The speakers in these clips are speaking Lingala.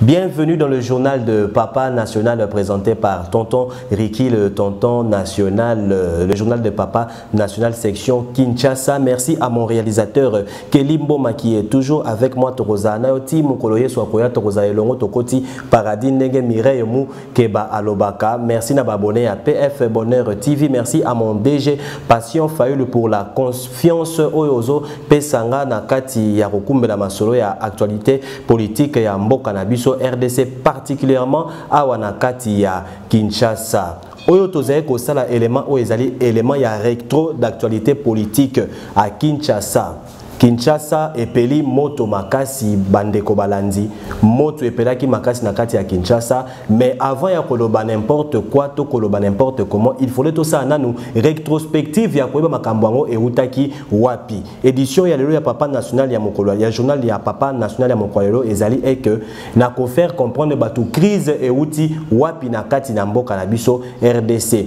Bienvenue dans le journal de Papa National présenté par Tonton Ricky, le Tonton National, le journal de Papa National section Kinshasa. Merci à mon réalisateur Kelimbo qui est toujours avec moi. Toroza Naoti Mukoloye Swakoya Toroza Elongo Tokoti Paradis Nenge Mireille Mou Keba Alobaka. Merci à m'abonner à PF Bonheur TV. Merci à mon DG Passion Fayoul pour la confiance Oyozo Pesanga Nakati Yarokumbela Masolo ya actualité politique ya Mboka Nabiso RDC particulièrement à Wanakati ya Kinshasa. Oyo tozaye ko sala élément o ezali élément ya rétro d'actualité politique à Kinshasa. Kinshasa epeli moto makasi bandeko balandi moto epelaki makasi na kati ya Kinshasa, mais avant ya koloba n'importe quoi to koloba n'importe comment, il fallait to ça nanu rétrospective ya koyeba makambo yango eutaki wapi. Édition ya lelo ya Papa National ya mokolo ya journal ya Papa National ya mokolo ezali que na ko faire comprendre batu crise euti wapi na kati na mboka na biso RDC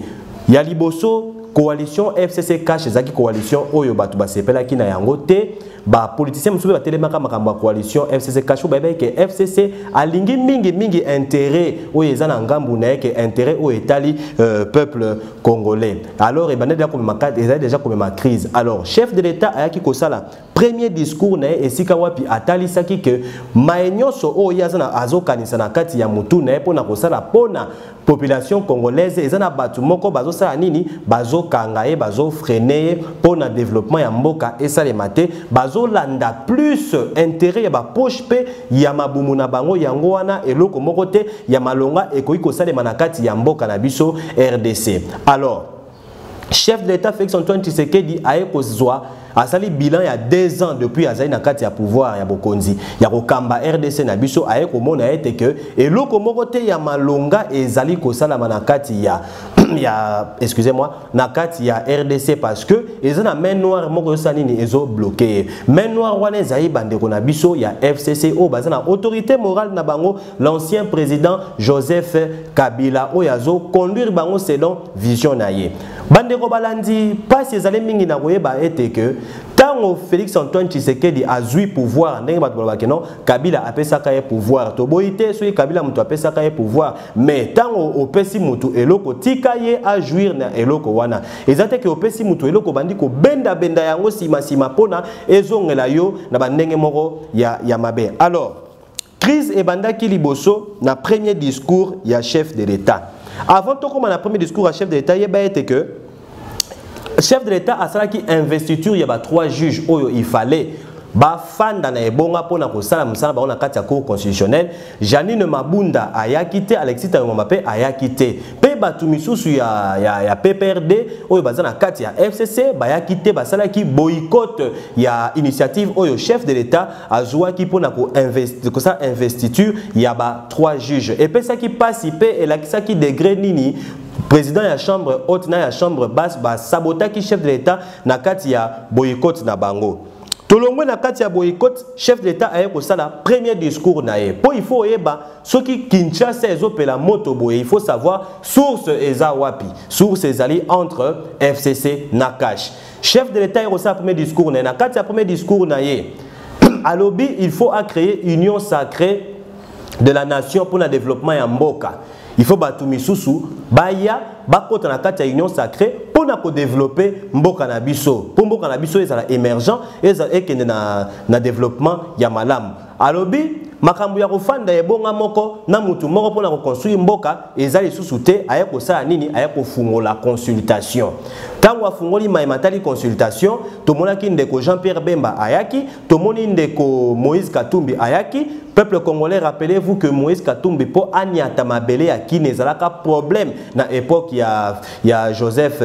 ya liboso. Coalition FCC cache ezaki coalition oyo batu basepela ki na yango te ba politicien mususu batelemaka makambo coalition FCC cache ba ke FCC alingi mingi intérêt oyo ezana ngambu na yeke intérêt oyo etali peuple congolais. Alors ebanede comme makade ezali déjà comme ma crise. Alors chef de l'État ayaki kosala premier discours na esika wapi atali saki que maenyoso oyo yazana azokanisa na kati ya mutu na pona kosala pona population congolaise ezana batu moko bazo sala nini bazo kangaye bazo freiner pour le développement ya mboka esale mate bazo landa plus intérêt ya ba poche pe ya mabumu na bango yango wana eloko moko te ya malonga ekoki kosala manakati ya mboka na biso RDC. Alors chef de l'État Félix Antoine Tshisekedi aye kozwa asali bilan ya 2 ans depuis azali na kati ya pouvoir ya bokonzi ya kokamba RDC na biso aye komona ete ke eloko moko te ya malonga ezali kosala manakati ya excusez-moi na kati ya RDC parce que ezana main noire moko yosani ni ezo bloqué main noire wana ezali bandeko na biso ya FCC o bazana autorité morale na bango l'ancien président Joseph Kabila o yazo conduire bango selon vision na ye bandeko balandi pasi ezali mingi na koyeba ete ke tango Félix Antoine Tshisekedi azui pouvoir ndenge bato balobaki non Kabila apesaka ye pouvoir to boyite soki Kabila mutu apesaka ye pouvoir mais tango opesi mutu eloko tika ye a jouir na eloko wana ezate ke opesi mutu eloko bandi ko benda yango sima pona ezongela yo na bandenge moko ya mabe. Alors crise ebandaki liboso na premier discours ya chef de l'État. Avant to comme na premier discours à chef de l'État yeba ete que chef de l'État a sala ki investiture ya ba 3 juges oyo il fallait ba fanda na ebonga pona ko sala musala ba on a kati ya cour constitutionnelle. Janine Mabunda ayakite, Alexis Tangoma pe ayakite pe batu misusu ya PPRD oyo bazana kati ya FCC bayakite basala ki boycott ya initiative oyo chef de l'État azwa ki pona ko investiture ya ba 3 juges et pe ça qui passe pe elakisa ki degré nini président ya chambre haute na ya chambre basse ba sabotaki chef de l'État na kati ya boycott na bango. Tolongwe na kati ya boycott chef de l'État aye ko sala premier discours na ye. Po il faut yeba soki Kinshasa ezopela moto boye, il faut savoir source eza wapi. Source ezali entre FCC na cash. Chef de l'État aye ko sala premier discours na kati ya premier discours na ye. Alobi il faut créer union sacrée de la nation pour le développement ya mboka. Il faut batu misusu baya bakota na kati ya union sacrée pour na ko développer mboka na biso. Pour mboka na biso ezala émergent ekende na développement ya malamu. Alobi makambo ya kofanda ebonga moko na mutu moko pour na construire mboka ezali susu te aye ko sala nini aye ko fungola consultation. Tango afungoli matali consultation tomonaki ndeko Jean-Pierre Bemba ayaki tomoni ndeko Moïse Katumbi ayaki. Peuple congolais, rappelez-vous que Moïse Katumbi po aniata mabele ya kinezalaka problème na époque ya Joseph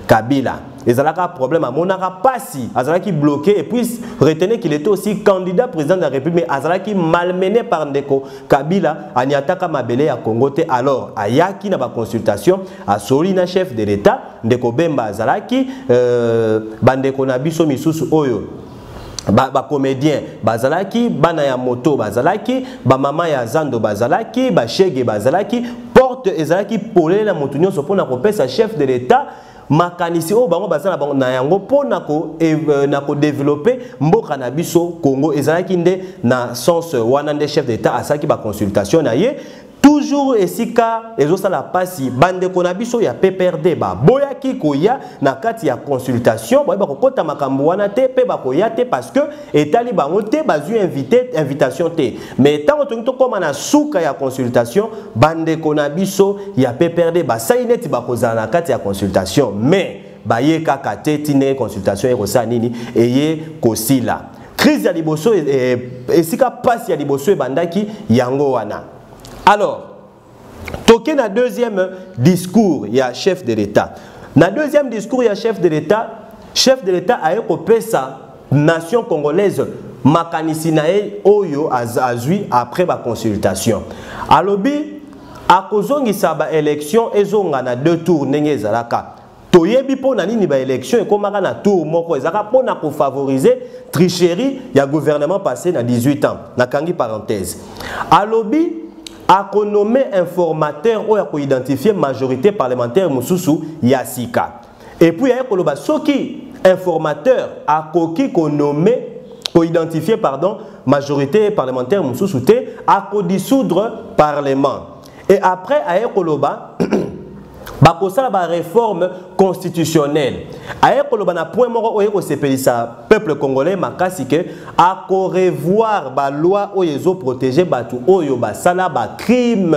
Kabila. Ezalaka problème à monaka pasi, azalaki bloqué et puis retenez qu'il était aussi candidat président de la République mais azalaki malmené par ndeko Kabila aniataka mabele ya Congo te. Alors ayaki na ba consultation a solina chef de l'État ndeko Bemba azalaki bandeko na biso misusu oyo ba comédien bazalaki bana ya moto bazalaki ba mama ya zando bazalaki ba shege bazalaki porte ezalaki polé la motunyo sopona kopesa chef de l'État makanisi o bango basala bango na yango po na ko développer mboka na biso Congo ezalaki nde na sens wana nde chef d'état asaki ba consultation na ye toujours esika ezosala pasi bande ko na biso ya PPRD ba boyaki koya na kati ya consultation ba kokota makambo wana te pe ba koya te parce que etali bango te bazui invitation te mais tant que to koma na suka ya consultation bande ko na biso ya PPRD ba saineti ba kozala na kati ya consultation mais ba ye kaka te tine consultation e kosa nini eye kosila crise ya liboso esika pasi ya liboso e bandaki yango wana. Alors, toqué na deuxième discours, il y a chef de l'État. Na deuxième discours, il y a chef de l'État a écopé sa nation congolaise makanisinae oyo azui après la consultation. Alobi, a kozongisa ba élection ezonga na 2 tours nenge zalaka. Toyebi po na nini ba élection et komaka na tour moko ezaka po na ko favoriser tricherie ya gouvernement passé na 18 ans. Na kangi parenthèse. Alobi a nommé informateur ou a identifié majorité parlementaire Moussousou Yassika. Et puis il y a un soki informateur a nommé identifié pardon majorité parlementaire Moussousou a dissoudre parlement. Et après il y a bakosala ba réforme constitutionnelle aye koloba na point moko oye ko sepelisa peuple congolais makasi ke a ko revoir ba loi oyezo protéger batu oyo basala ba crime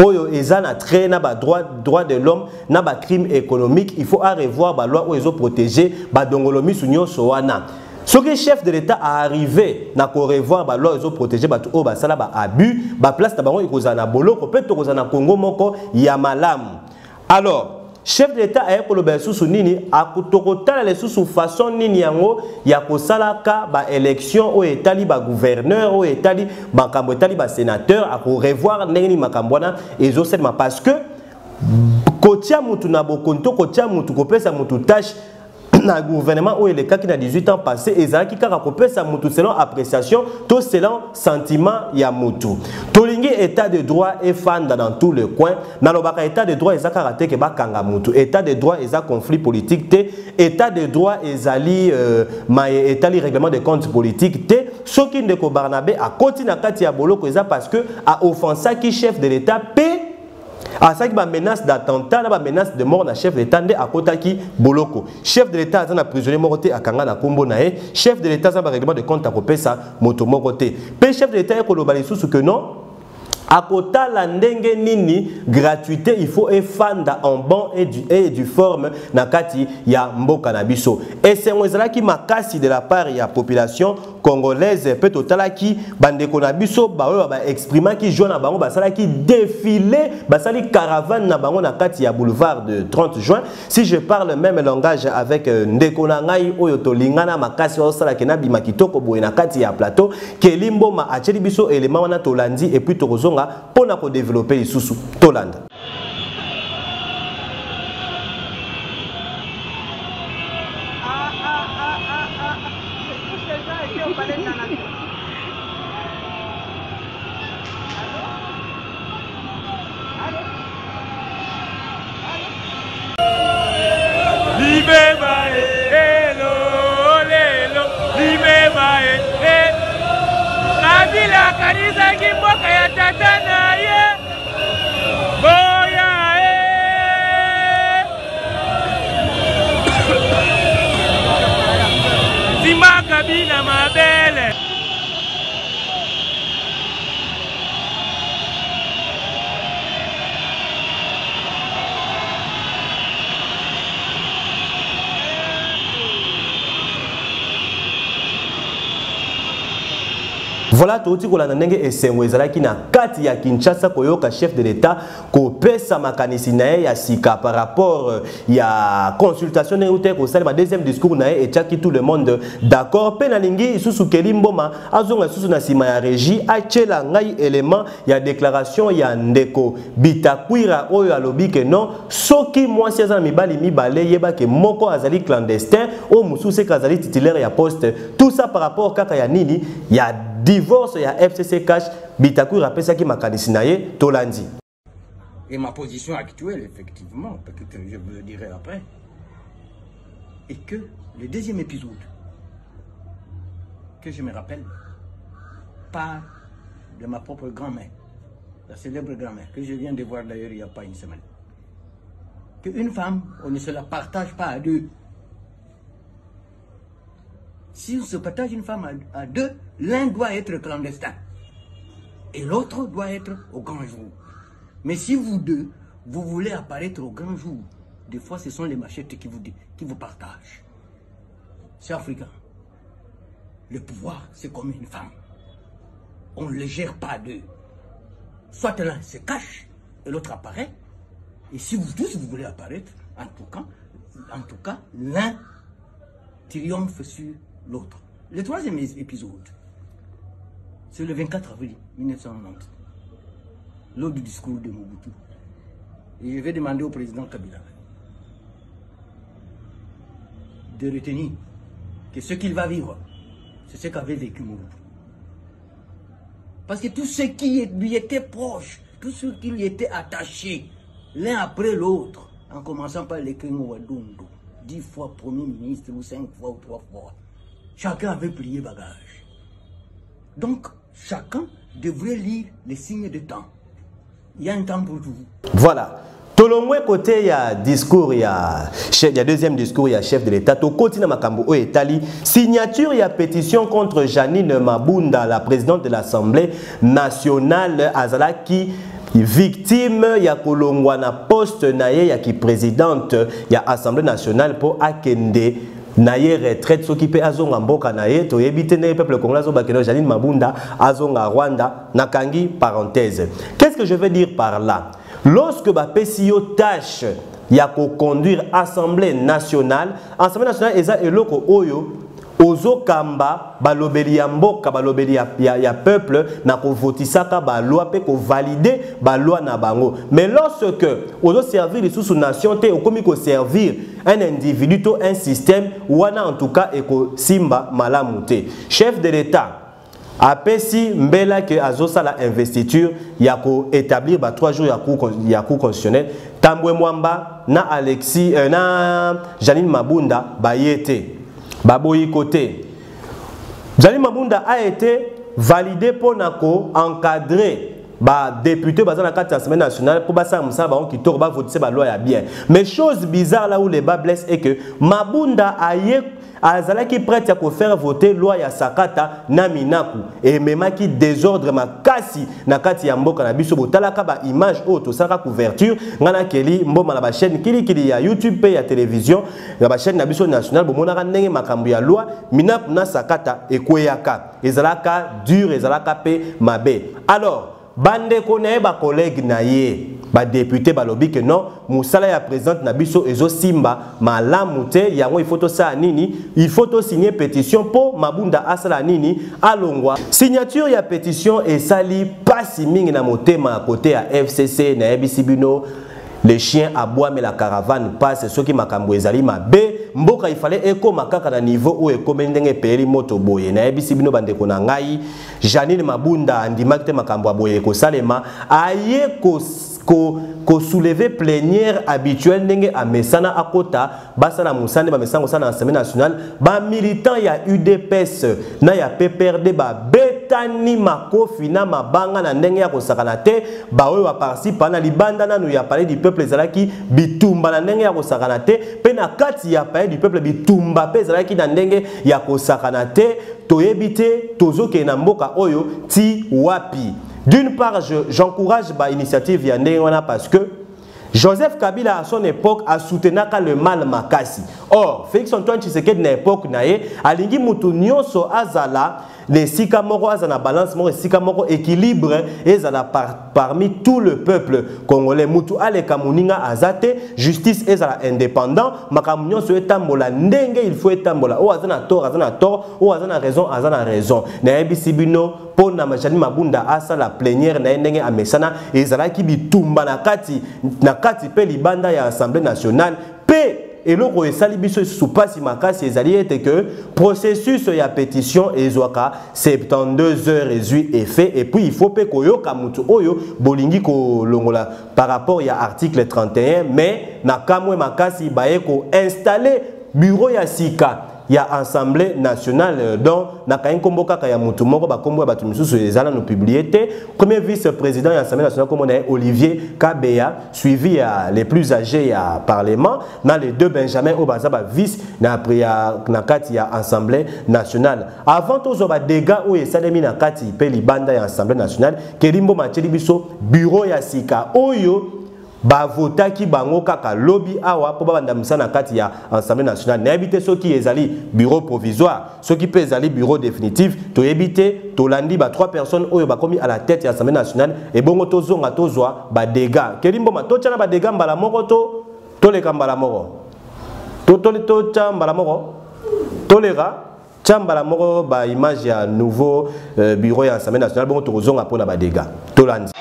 oyo ezana traîna ba droit de l'homme na ba crime économique il faut à revoir ba loi oyezo protéger ba dongolomi sunyo sowana. Ce que le chef de l'État a arrivé na ko revoir ba loi oyezo protéger batu oyo basala ba abus ba place na bango ikozana boloko pe to kozana Congo moko ya malamu. Alors, chef de l'État a écoloba sous nini a kutokotala les sous façon nini yango ya kosalaka ba élection au etali ba gouverneur au etali ba kambo etali ba sénateur a ko revoir nini makambwana ezoselma parce que kotia mutu na bokonto kotia mutu kopesa mutu tâche na gouvernement où il est qui a 18 ans passé et ça qui a coupé sa mutu selon appréciation tout selon sentiment ya mutu tolingi état de droit est fan dans tous les coins na lobaka état de droit ezaka raté ke bakanga mutu état de droit eza conflit politique te état de droit ezali etali règlement de compte politique te soki ndeko Barnabé a continué kati ya boloko eza parce que a offensé qui chef de l'état paix. À ça qui va menace d'attentat, la menace de mort na chef de l'État à Kotaki Boloko. Chef de l'État a prisonnier moroté à Kanga na Kombo nae. Chef de l'État a un règlement de compte à Kopesa moto moroté. Pe chef de l'État a kolobali sous que non. À kota la ndenge nini gratuité il faut efanda en bon et du forme na kati ya mboka na biso. Et c'est mwezala ki makasi de la part ya population congolaise peut totala ki bande konabiso ba exprimer ki joie na bango basala ki défilé basali caravane na bango na kati ya boulevard de 30 juin. Si je parle le même langage avec ndeko na ngai oyo tolingana makasi osala ke na bima kitoko boye na kati ya plateau kelimbo ma acheli biso élément wana tolandi et puis tokozonga pour na ko développer lisusu tolanda. Voilà tout ce que l'on et c'est qui na kati ya Kinshasa koyoka chef de l'État ko pesa makanisi nae ya sika par rapport ya consultation ne outé ko sala deuxième discours nae et tchaki tout le monde d'accord penalingi isusu kelimboma azonga isusu na sima ya régie achela ngai élément ya déclaration ya ndeko Bitakwira oyo alobi que non soki mwasi azana mibale yeba ke moko azali clandestin o mususu kazali titulaire ya poste tout ça par rapport kaka ya nini ya divorce ya FCC Cash Bitakwira pesa ki makanisi naye tolandi. Et ma position actuelle, effectivement, peut-être je vous le dirai après. Et que le deuxième épisode, que je me rappelle, part de ma propre grand-mère, la célèbre grand-mère, que je viens de voir d'ailleurs il n'y a pas une semaine. Qu'une femme, on ne se la partage pas à deux. Si on se partage une femme à deux, l'un doit être clandestin et l'autre doit être au grand jour. Mais si vous deux, vous voulez apparaître au grand jour, des fois ce sont les machettes qui vous partagent. C'est africain. Le pouvoir, c'est comme une femme. On ne le gère pas à deux. Soit l'un se cache et l'autre apparaît. Et si vous tous vous voulez apparaître, en tout cas, l'un triomphe sur l'autre. Le troisième épisode, c'est le 24 avril 1990, lors du discours de Mobutu. Et je vais demander au président Kabila de retenir que ce qu'il va vivre, c'est ce qu'avait vécu Mobutu. Parce que tous ceux qui lui étaient proches, tous ceux qui lui étaient attachés, l'un après l'autre, en commençant par les Kengo Wadondo, 10 fois Premier ministre ou 5 fois ou 3 fois, chacun avait plié bagage. Donc, chacun devrait lire les signes de temps. Il y a un temps pour tout. Voilà. Tout le monde côté il y a discours, il y a deuxième discours, il y a chef de l'État. Tout côté na makambo o Italie, signature il y a pétition contre Janine Mabunda, la présidente de l'Assemblée nationale Azalaki, victime il y a kolongwa na poste naye ya ki présidente il y a Assemblée nationale pour akende naye retraite ce qui peut azonga mboka naye to yebite ne peuple congolais bakeno Janine Mabunda azonga Rwanda nakangi parenthèse. Qu'est-ce que je veux dire par là? Lorsque Bapesio tâche ya ko conduire Assemblée nationale eza eloko oyo ozo kamba balobeli ya mboka balobeli ya peuple na ko votisaka ba loi pe ko valider ba loi na bango. Mais lorsque ozo servir les sous nation te okomi ko servir un individu to un système wana en tout cas eko simba malamu te. Chef de l'État apesi mbela que azosala investiture ya ko établir ba 3 jours ya cour constitutionnel Tambwe Mwamba na Alexis na Janine Mabunda bayete baboyi côté Janine Mabunda a été validé pour nako encadrer ba député bazana kati Assemblée nationale pour basa musala ba on qui tor ba voter ba loi ya bien. Mais chose bizarre là où les bas blessent est que Mabunda aye azala qui prête à faire voter loi ya sakata na minaku et même qui désordre makasi na kati ya mboka na biso botalaka ba image auto saka couverture ngana keli mboma na ba chaîne kili ya YouTube pe ya télévision na ba chaîne na biso national bomona ndenge makambo ya loi minaku na sakata ekweyaka ezalaka dur ezalaka pe mabe. Alors bande konaye ba collègue na ye ba député ba lobby que non musala ya présidente na biso ezo simba malamu te yango il faut to sa nini il faut to signer pétition pour Mabunda asala nini alongwa signature ya pétition et sali pasi mingi na motema côté ya FCC na ebisibino. Les chiens aboient mais la caravane passe. Ce qui m'a cambré zali ma b mboka il fallait éco makaka na niveau où éco mendenge peli moto boye na ebisi bino bande ko na ngai Janine Mabunda andimaki makambo boye ko salema aye ko soulever plénière habituelle ndenge amesana akota basala musande ba mesango sana Assemblée nationale ba militant ya UDPS na ya PPRD ba betani makofi na mabanga na ndenge ya kosakana te ba oyo ba participe na libanda nanu ya parler du peuple ezalaki bitumba na ndenge ya kosakana te pe na kati ya parler du peuple bitumba pe ezalaki na ndenge ya kosakana te toyebite tozoke na mboka oyo ti wapi. D'une part, j'encourage ba initiative ya ndenge wana parce que Joseph Kabila à son époque a soutenu le mal makasi. Or, Félix Antoine Tshisekedi na époque nae alingi mutu nyonso azala les sika moko azana balance moko sika moko équilibre ezala parmi tout le peuple congolais mutu aleka muninga azate justice ezala indépendant makamu nyonso etambola ndenge il faut etambola o azana tort o azana raison na ebisi bino pona Janine Mabunda asa la plénière na ndenge amesana ezalaki bitumba na kati pe libanda ya Assemblée nationale pe et le sali biso soupasi makasi ezali ete que processus ya pétition ezwaka 72 heures et fait et puis il faut pe koyoka mutu oyo bolingi ko longola par rapport ya article 31 mais na kamwe makasi baye ko installer bureau ya sika ya Assemblée nationale donc na kainkombo kaka ya mutu moko ba kombo ba tumisusu ezana no publié. Premier vice-président de l'Assemblée nationale comme on est Olivier Kabea, suivi les plus âgés à Parlement, dans les deux Benjamin Obazaba vice na kati ya Assemblée nationale. Avant tous les dégâts où il s'est mis na kati peli banda ya Assemblée nationale, Kelimbo Macheli biso bureau ya sika oyo ba vota ki bango kaka lobby awa po ba bandamisa na kati ya Assemblée nationale. Na habité ceux qui ezali bureau provisoire, ceux qui peut ezali bureau définitif, to habité to landi ba 3 personnes oyo ba komi à la tête ya Assemblée nationale et bongo tozonga tozwa ba dégâts. Kelimbo ma to tchana ba dégâts mbala moko to le kambala moko. To chambala moko. To lera chambala moko ba image ya nouveau bureau ya Assemblée nationale bongo tozonga pona ba dégâts. To landi.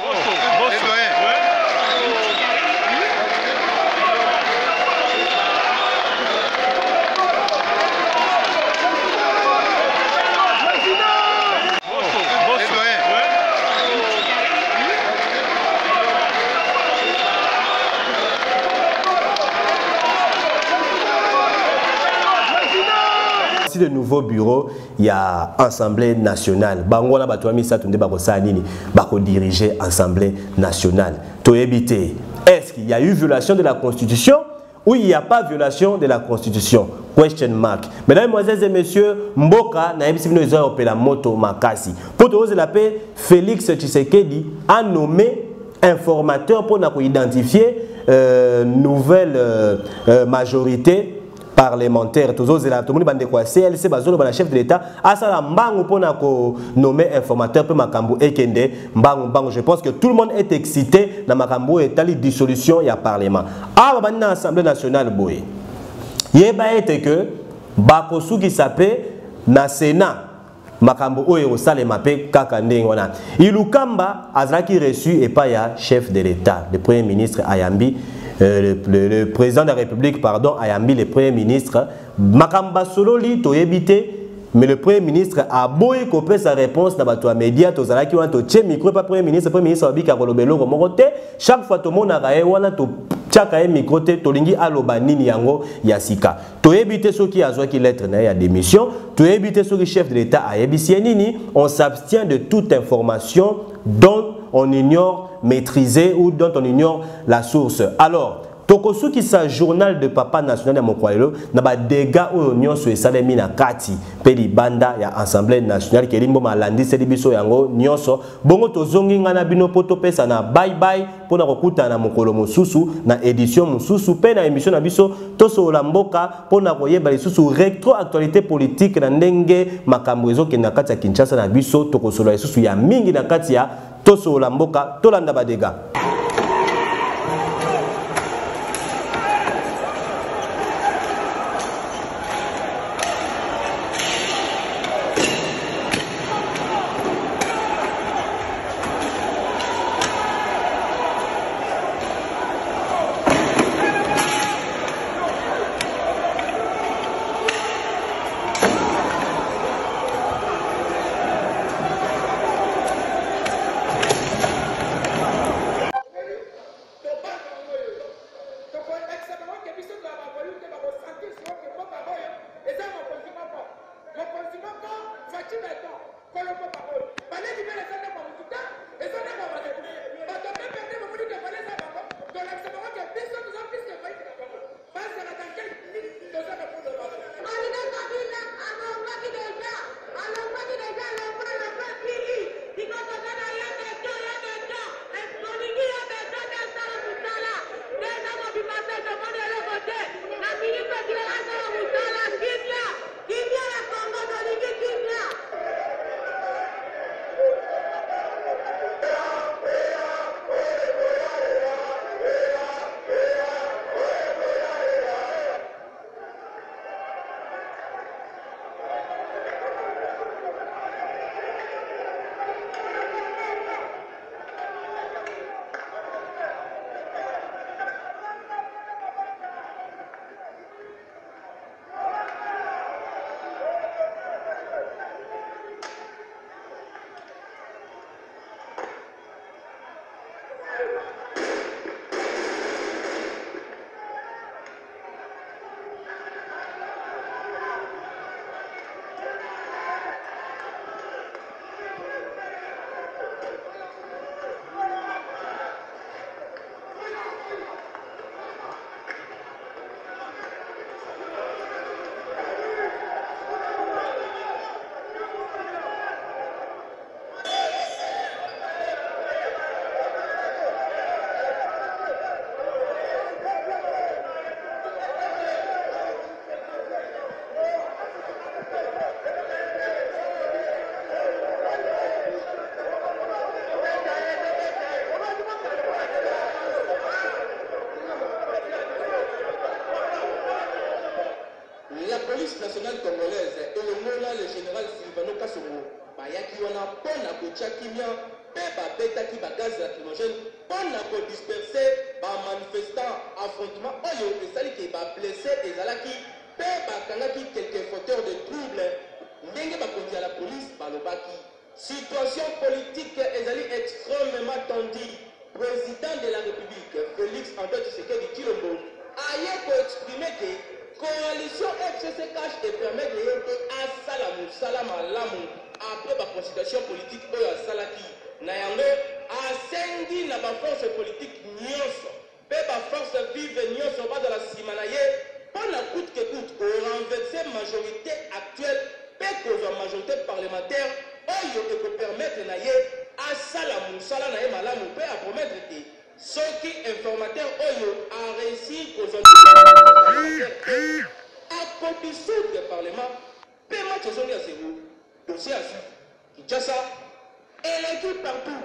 De nouveau bureau, il y a Assemblée nationale. Bangola Batouami Satunde Bakosanini, Bako diriger Assemblée nationale. To éviter. Est-ce qu'il y a eu violation de la Constitution ou il n'y a pas violation de la Constitution? Question mark. Mesdames, Mesdemoiselles et Messieurs, Mboka na ebisi bino ezo opela moto makasi. Pour oser la paix, Félix Tshisekedi a nommé informateur pour identifier nouvelle majorité parlementaire. Tout le monde bande quoi CLC bazolo bana chef de l'État asala mbangu pona ko nommer informateur pe makambo ekende mbangu. Je pense que tout le monde est excité na makambo etali dissolution ya parlement. Ah ba na Assemblée nationale boye. Yeba ete que bakosu qui s'appelle na Sénat makambo oyo sale mape kaka ndengona. Ilukamba azaki reçu et pas ya chef de l'État, le premier ministre Ayambi. Le président de la République, pardon, a mis le premier ministre. Makamba Sololi, to évité, mais le premier ministre a beau couper sa réponse dans les médias, to zalaki wana to tche micro pas premier ministre abi ka kolobelo ko mokote. Chaque fois to mona rae wana to tchaka micro te to lingi aloba nini yango yasika. To éviter ceux qui azwa ki lettre na ya démission, to éviter ceux qui chef de l'État a ebisi nini, on s'abstient de toute information dont on ignore maîtriser ou dont on ignore la source. Alors, Tokosu qui sa journal de papa national ya Mokwalelo na ba dégâts ou nyonso esalemi na kati peli banda ya Assemblée nationale kelimbo malandi seli biso yango nyonso bongo tozongi ngana bino poto pesa na bye bye pona kokuta na mokolo mosusu na édition mosusu pe na émission na biso toso la mboka pona koyeba lisusu rétro actualité politique na ndenge makambo ezoke na kati ya Kinshasa na biso tokoso la lisusu ya mingi na kati ya toso la mboka tolanda ba dégâts. Kimia, Peba Beta qui va gaz lacrymogène, on a dispersé par manifestant affrontement, Oyo, et ça qui va blesser et Zalaki, Peba Kanaki, quelques fauteurs de troubles, Nenge va conduire à la police par le Baki. Situation politique est extrêmement tendue. Président de la République, Félix Antoine Tshisekedi Tshilombo, a exprimé que coalition FCC cache et permet de yéter à Salamou, après la consultation politique à Salaki. Nayango, a sengi na ba force politique nyonso, pe ba force vive nyonso ba dans la simanaye, pas la coûte que coûte, au renverser majorité actuelle, pe cause majorité parlementaire, oyo peut permettre naye à Salamou, Salanaye Malamou, pe à promettre que ceux qui informateur oyo a réussi aux accomplissement du Parlement, paiement de zone à zéro, dossier à suivre. Kinshasa, et l'équipe partout.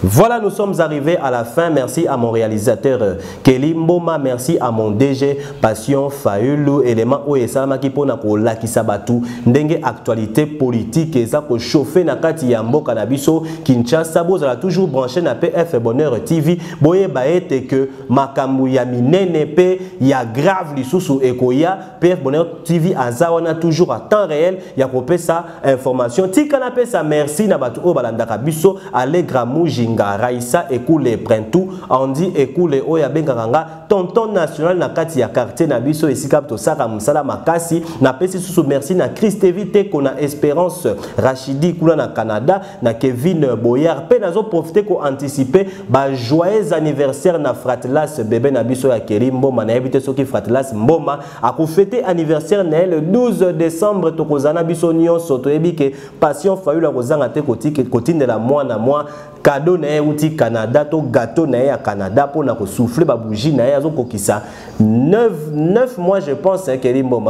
Voilà, nous sommes arrivés à la fin. Merci à mon réalisateur Kelly Mboma. Merci à mon DG Passion Faulu. Élément où est ça qui pona ko lakisabatu ndenge actualité politique et ça pour chauffer na kati ya mboka na biso Kinshasa. Vous allez toujours branché na PF Bonheur TV. Boye baete que makambu ya minene pe ya grave lisusu ekoya PF Bonheur TV azawana toujours à temps réel ya kopé sa information. Tika na pe sa merci na batu o balandaka biso Allegramu Jinga Raissa Ekoule Prentou on dit Ekoule Oya Bengaranga tonton national na kati ya quartier na biso esika to saka musala makasi na pesi susu merci na Christevite kona Espérance Rachidi kula na Canada na Kevin Boyard pe nazo profiter ko anticiper ba joyeux anniversaire na Fratelas bébé na biso ya Kerimbo na éviter soki Fratelas Mboma a ko fêter anniversaire na le 12 décembre tokozana biso nyonso to ebike Passion Faulu kozanga te kotinde la mois na mois cadeau na outi Canada to gâteau na ya Canada pour na ko souffler ba bougie na ya zokokisa 9 mois je pense Kerimbo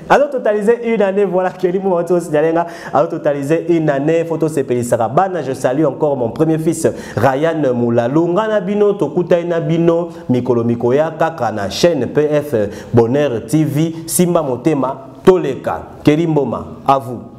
alors totaliser une année voilà Kerimbo on signalenga alors totaliser une année photo sepelisaka bana je salue encore mon premier fils Ryan Moulalunga na bino tokuta na bino mikolo mikoya kaka na chaîne PF Bonheur TV Simba Motema Toleka Kerimboma à vous.